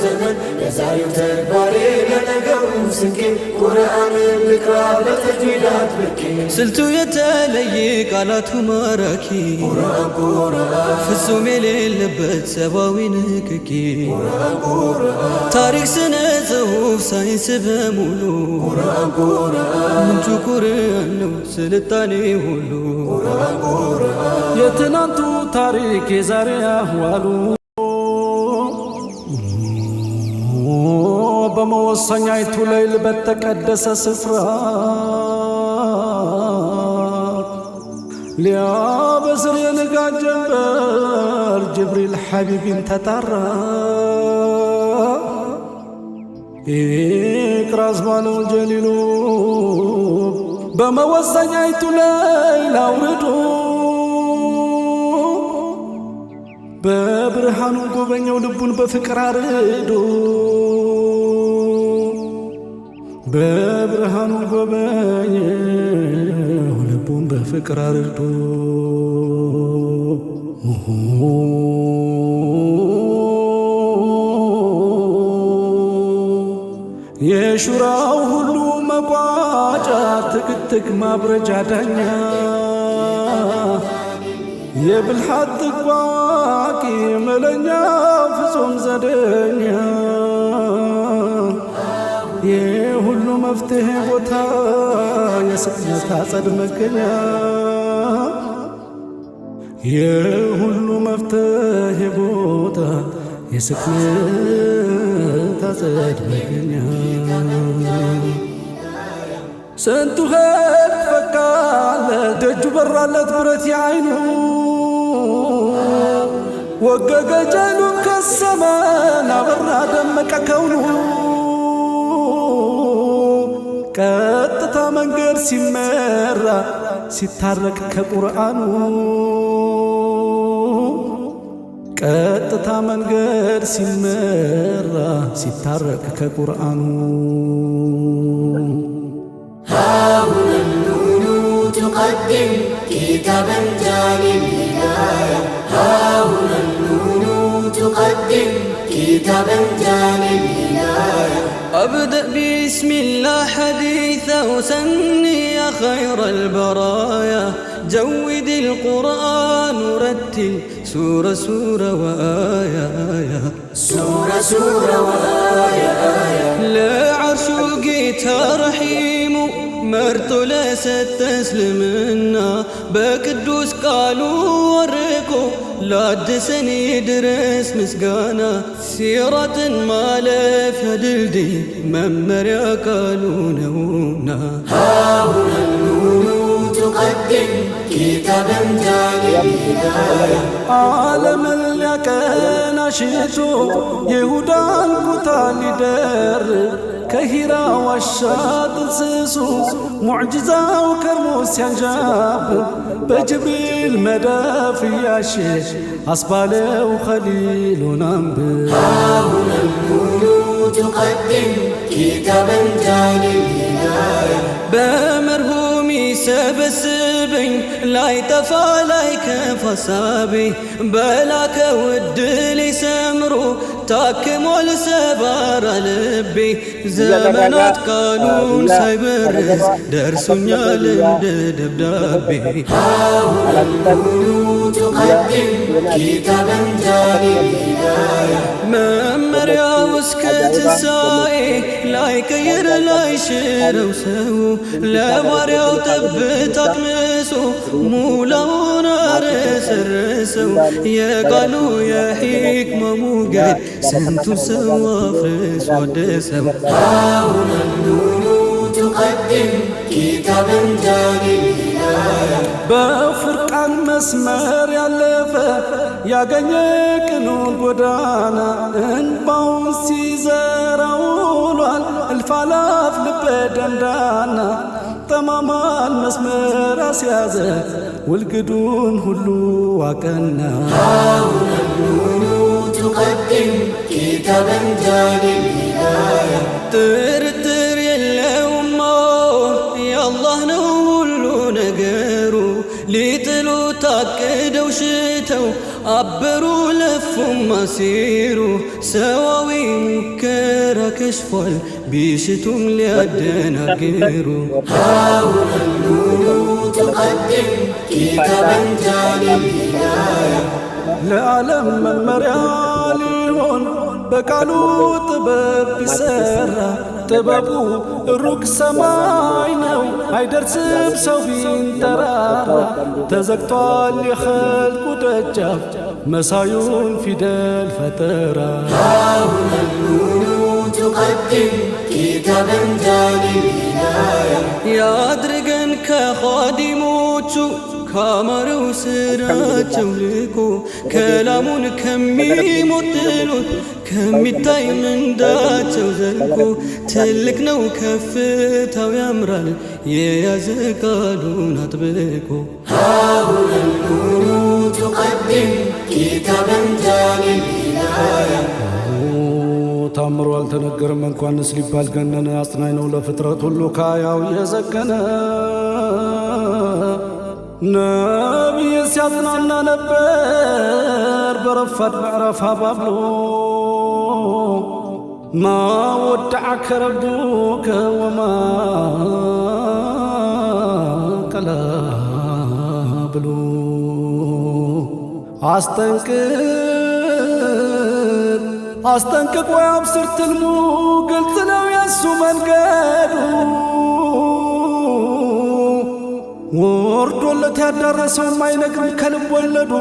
ዘመን ለዛሬው ተግባሬ ለነገው ስንቄ ቁርአን ልቅራ በተጅዊዳት ብቄ ስልቱ የተለየ ቃላቱ ማራኪ ቁርአን ፍጹም የሌለበት ሰብአዊ ንክኪ ታሪክ ስነ ጽሑፍ ሳይንስ በሙሉ ምንጩ ቁርአን ነው ስልጣኔ ሁሉ የትናንቱ ታሪክ የዛሬ አህዋሉ በመወሰኛይቱ ሌሊት በተቀደሰ ስፍራ ሊያበስር የንጋት ጀንበር ጅብሪል ሐቢቢን ተጣራ ኢቅራስ ባለው ጀሊሉ በመወሰኛይቱ ሌሊት አውርዶ በብርሃኑ ጎበኘው ልቡን በፍቅር አርዶ በብርሃኑ ጎበኘው ልቡን በፍቅር አርዶ የሹራው ሁሉ መቋጫ ትክትክ ማብረጃ ዳኛ የብልሃት ጥቋቂ መለኛ ፍጹም ዘደኛ የሁሉ መፍትሄ ቦታ የስክነት አጸድ መገኛ የሁሉ መፍትሄ ቦታ የስክነት አጸድ መገኛ ስንቱ ኸልቅ ፈካለት ደጁ በራለት ብረት የዓይኑ ወገገ ጀሉን ከሰመን አበራ ደመቀ ከውኑ ቀጥታ መንገድ ሲመራ ሲታረቅ ከቁርአኑ ቀጥታ መንገድ ሲመራ ሲታረቅ ከቁርአኑ هاهنا النون تقدم كتابا جاني الهداية هاهنا النون تقدم كتابا جاني الهداية أبدأ بسم الله حديثا وسني يا خير البرايا جود القرآن ورتل سورة سورة وآية آية سورة سورة وآية آية لا عرشك رحيم مرت لست تسلمنا بقدوس قالوا ورقو لا دسني درس مسقانا سيرة مالف هدلدي ممريا قالوا نونا هاهنا النون تقدم كتابا جاني الهداية عالم اليكن شئتو يهودا القتال در كهيرا والشاطئ سسو معجزة وكرموس ينجاب بجبريل مدافع يا شيخ أصباله وخليل وننبه هاهنا النون تقدم كتابا جاني الهداية بمرهومي سبسبኝ ላይ ጠፋ ላይ ከፈሳቢ በላከ ውድል ሰምሮ ታክሞል ሰባራ ልቤ ዘመናት ቃሉን ሳይበርዝ ደርሶኛል እንደ ደብዳቤ هاهنا النون تقدم كتابا جاني الهداية መመሪያው እስከ ትንሣኤ ላይ ቀይር ላይ ሽረው ሰው ለባሪያው ጠብታ አቅምሶ ሙላውን አረሰረሰው የቃሉ የሕክማ ሞገድ ስንቱን ሰው አፍርሶ አደሰው هاهنا النون تقدم كتابا جاني الهداية በፍርቃን መስመር ያለፈ ያገኘ ቅኑን ጎዳና እንባውን ሲዘራ ውሏል እልፍ አላፍ ልበ ደንዳና ጠማማን መስመር አስያዘ ውልግዱን ሁሉ አቀና هاهنا النون تقدم كتابا جاني الهداية ጥርጥር የለውም የአላህ ነው ሁሉ ነገሩ ሊጥሉ ታቅደው ሽተው عبروا لفوا مسيروا سواوي مكرة كشفوا بيشتم لأدنا غيروا. ها هنا النون تقدم كتابا جاني الهداية ለዓለም መመሪያ ሊሆን በቃሉ ጥበብ ቢሰራ ጥበቡ ሩቅ ሰማይ ነው አይደርስም ሰው ቢንጠራራ ተዘግቷል የኸልቁ ደጃፍ መሳዩን ፊደል ፈጠራ። هاهنا النون تقدم كتابا جاني الهداية ያድርገን ከኻዲሞቹ ካማረው ስራቸው ልቆ ከላሙን ከሚሞጥሉት ከሚታይ ምንዳቸው ዘልቆ ትልቅ ነው ከፍታው ያምራል የያዘ ቃሉን አጥብቆ። هاهنا النون تقدم كتابا جاني الهداية ታምሮ አልተነገረም እንኳንስ ሊባል ገነነ አጽናኝ ነው ለፍጥረት ሁሉ ካያው የዘገነ ነቢይ ሲያጽናና ነበር በረፋድ ምዕራፍ አባብሎ ማ ወደዐከ ረቡከ ወማ ቀላ ብሎ አስጠንቅቆ ያብስር ትልሙ ግልጽ ነው የሱ መንገዱ ወርዶለት ያዳረሰው ማይነግርም ከልብ ወለዱ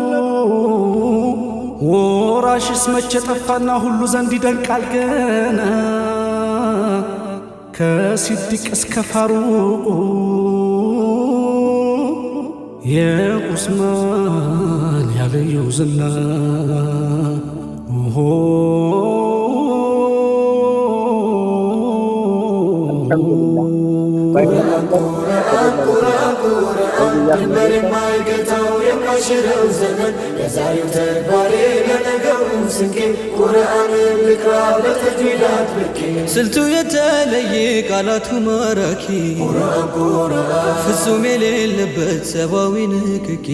ወራሽስ መቼ ጠፋና ሁሉ ዘንድ ይደንቃል ገና ከሲዲቅ እስከ ፋሩቁ የዑስማን ያለየው ዝና ድንበር የማይገታው የማይሽረው ዘመን የዛሬው ተግባሬ ለነገው ስንቄ ቁርአንን ልቅራ በተጅዊድ አጥብቄ ስልቱ የተለየ ቃላቱ ማራኪ ፍጹም የሌለበት ሰብአዊ ንክኪ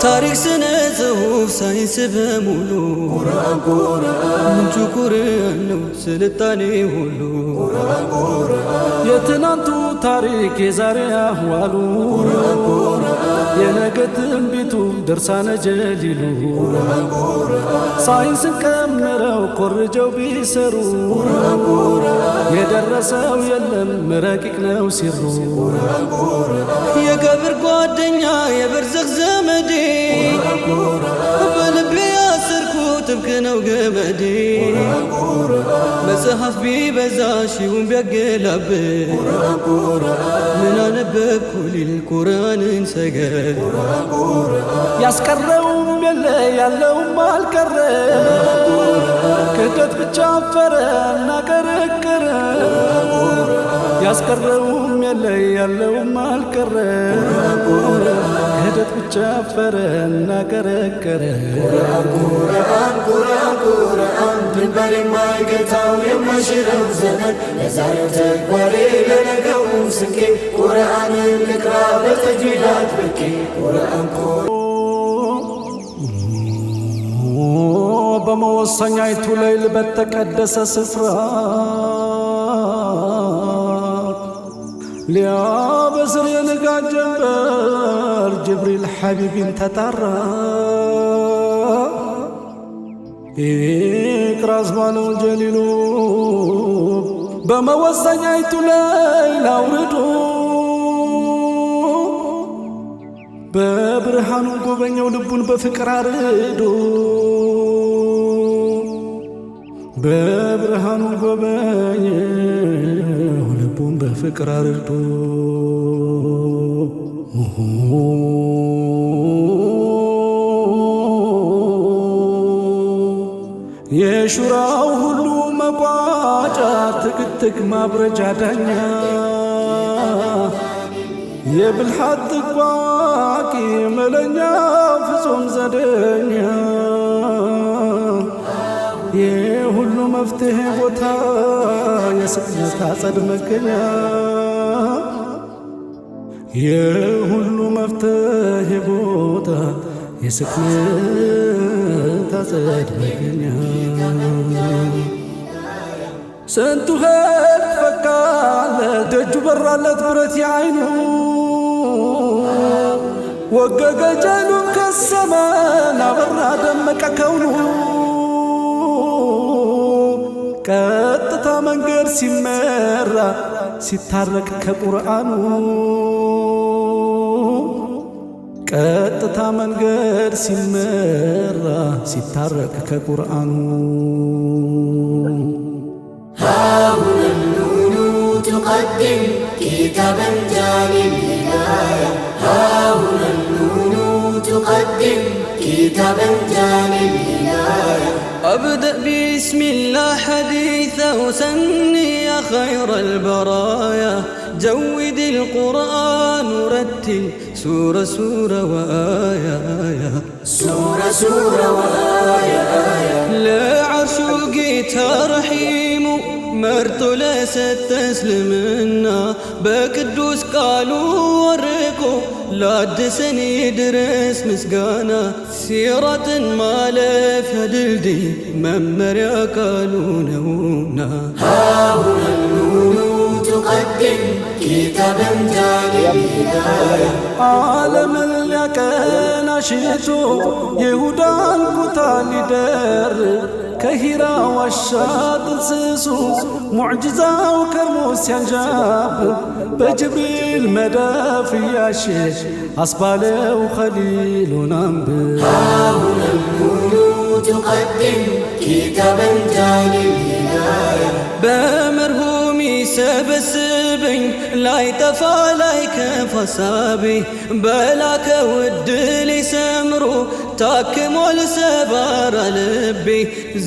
ታሪክ ስነ ጽሑፍ ሳይንስ በሙሉ ምንጩ ቁርአን ነው ስልጣኔ ሁሉ የትናንቱ ታሪክ የዛሬ አህዋሉ የነገ ትንቢቱ ድርሳነ ጀሊሉ ሳይንስን ቀምረው ኮርጀው ቢሰሩ የደረሰው የለም ረቂቅ ነው ሲሩ የቀብር ጓደኛ የበርዘኽ ዘመዴ በልቤ ያሰርኩት ጥብቅ ነው ገመዴ መጽሐፍ ቢበዛ ሺውን ቢያገላብጥ ምን አነበብኩ ሊል ቁርአንን ሰገድ ያስቀረውም የለ ያለውም አልቀረ ክህደት ብቻ አፈረ እና ቀረቀረ ያስቀረውም የለ ያለውም አልቀረ ክህደት ብቻ አፈረ እና ቀረቀረ ቁርአን ድንበር የማይገታው የማይሽረው ዘመን የዛሬው ተግባሬ ለነገው ስንቄ ቁርአንን ልቅራ በተጅዊድ አጥብቄ በመወሰኛይቱ ሌሊት በተቀደሰ ስፍራ ሊያበስር የንጋት ጀንበር ጅብሪል ሐቢቢን ተጣራ ኢቅራስ ባለው ጀሊሉ በመወሰኛይቱ ሌሊት አውርዶ በብርሃኑ ጎበኘው ልቡን በፍቅር አርዶ በብርሃኑ ጎበኘው ልቡን በፍቅር አርዶ የሹራው ሁሉ መቋጫ ትክትክ ማብረጃ ዳኛ የብልሃት ጥቋቂ መለኛ ፍጹም ዘደኛ የሁሉ መፍትሄ ቦታ የስቅነት አጸድ መገኛ የሁሉ መፍትሄ ቦታ የስክነት አጸድ መገኛ ስንቱ ኸልቅ ፈካለት ደጁ በራለት ብረት የዓይኑ ወገገ ጀሉን ከሰመን አበራ ደመቀ ከውኑ ቀጥታ መንገድ ሲመራ ሲታረቅ ከቁርአኑ ቀጥታ መንገድ ሲመራ ሲታረቅ ከቁርአኑ هاهنا النون تقدم كتابا جاني الهداية هاهنا النون تقدم كتابا جاني الهداية أبدأ بسم الله حديثا وسني يا خير البرايا جود القرآن ورتل سورة سورة وآية آية سورة سورة وآية آية لا عرشوقي رحيم مرتو لست تسلمنا بكدوس قالوا ورقو لا دسني درس مسقانا سيرة مالف هدلدي ممريا قالوا نونا هاهنا النون تقدم كتابا جاني الهداية ዓለም ሊያቀናሽቶ የይሁዳን ኩታ ሊደር ከሂራ ዋሻ ጥንስሱ ሙዕጅዛው ከርሞ ሲያንዣብ በጅብሪል መዳፍ እያሸሽ አስባለው ኸሊሉን አንብብ هاهنا النون تقدم كتابا جاني الهداية بمرهوم يسبسبኝ ላይጠፋ ላይከፋ ሳቢ በላከ ውድል ይሰምሩ ታክሞል ሰባራ ልቤ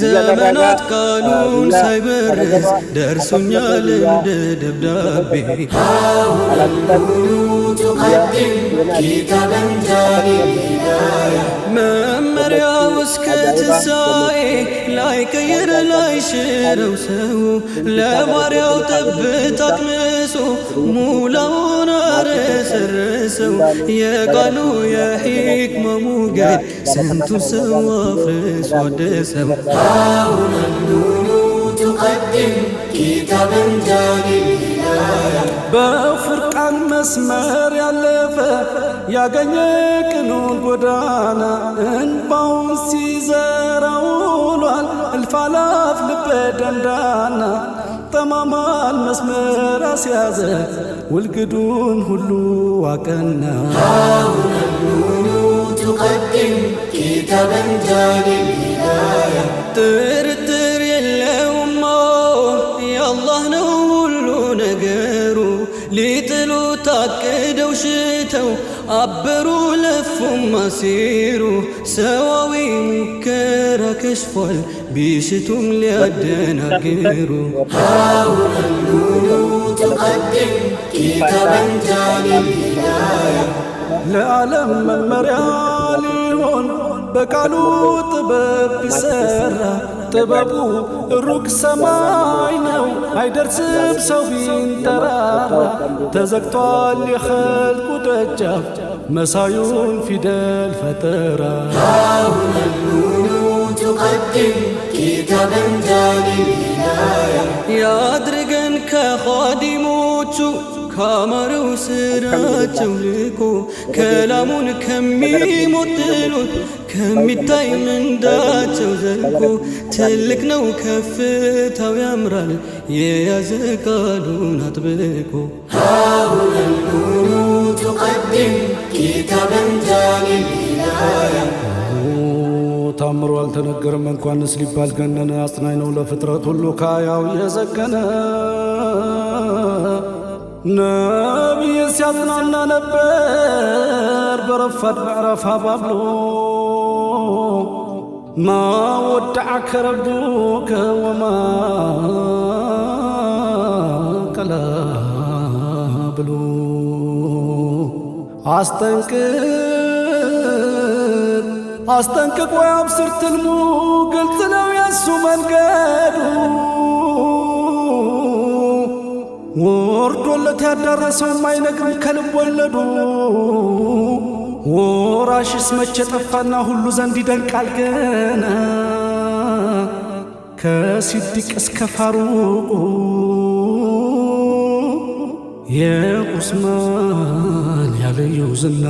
ዘመናት ቃሉን ሳይበርዝ ደርሶኛል እንደ ደብዳቤ هاهنا النون تقدم كتابا جاني الهداية መመሪያው እስከ ትንሣኤ ላይቀይር ላይሽረው ሰው ለባሪያው ጠብታ አቅምሶ ሙላውን አረሰረሰው የቃሉ የሕክማ ሞገድ ስንቱን ሰው አፍርሶ አደሰው هاهنا النون تقدم كتابا جاني الهداية በፍርቃን መስመር ያለፈ ያገኘ ቅኑን ጎዳና እንባውን ሲዘራ ውሏል እልፍ አላፍ ልበ ደንዳና ጠማማን መስመር አስያዘ ውልግዱን ሁሉ አቀና هاهنا النون تقدم كتابا جاني الهداية ጥርጥር የለውም የአላህ ነው ሁሉ ነገሩ ሊጥሉ ታቅደው ሽተው አበሩ ለፉም ማሲሩ ሰዋዊ ሙከራ ከሽፏል ቢሽቱም ሊያደናግሩ هاهنا النون تقدم كتابا جاني الهداية ለዓለም መመሪያ ሊሆን በቃሉ ጥበብ ቢሰራ ጥበቡ ሩቅ ሰማይ ነው አይደርስም ሰው ቢንጠራራ ተዘግቷል የኸልቁ ደጃፍ መሳዩን ፊደል ፈጠራ هاهنا النون تقدم كتابا جاني الهداية ያድርገን ከኻዲሞቹ ካማረው ስራቸው ልቆ ከላሙን ከሚሞጥሉት ከሚታይ ምንዳቸው ዘልቆ ትልቅ ነው ከፍታው ያምራል የያዘ ቃሉን አጥብቆ هاهنا النون تقدم كتابا جاني الهداية ታምሮ አልተነገረም እንኳንስ ሊባል ገነነ አጽናኝ ነው ለፍጥረት ሁሉ ካያው የዘገነ ነቢይ ሲያጽናና ነበር በረፋድ ምዕራፍ አባብሎ ማ ወደዐከ ረቡከ ወማ ቀላ ብሎ አስጠንቅቆ ያብስር ትልሙ ግልጽ ነው የሱ መንገዱ ወርዶለት ያዳረሰው ማይነግርም ከልብ ወለዱ ወራሽስ መቼ ጠፋና ሁሉ ዘንድ ይደንቃል ገና ከሲዲቅ እስከ ፋሩቅ የዑስማን ያለየው ዝና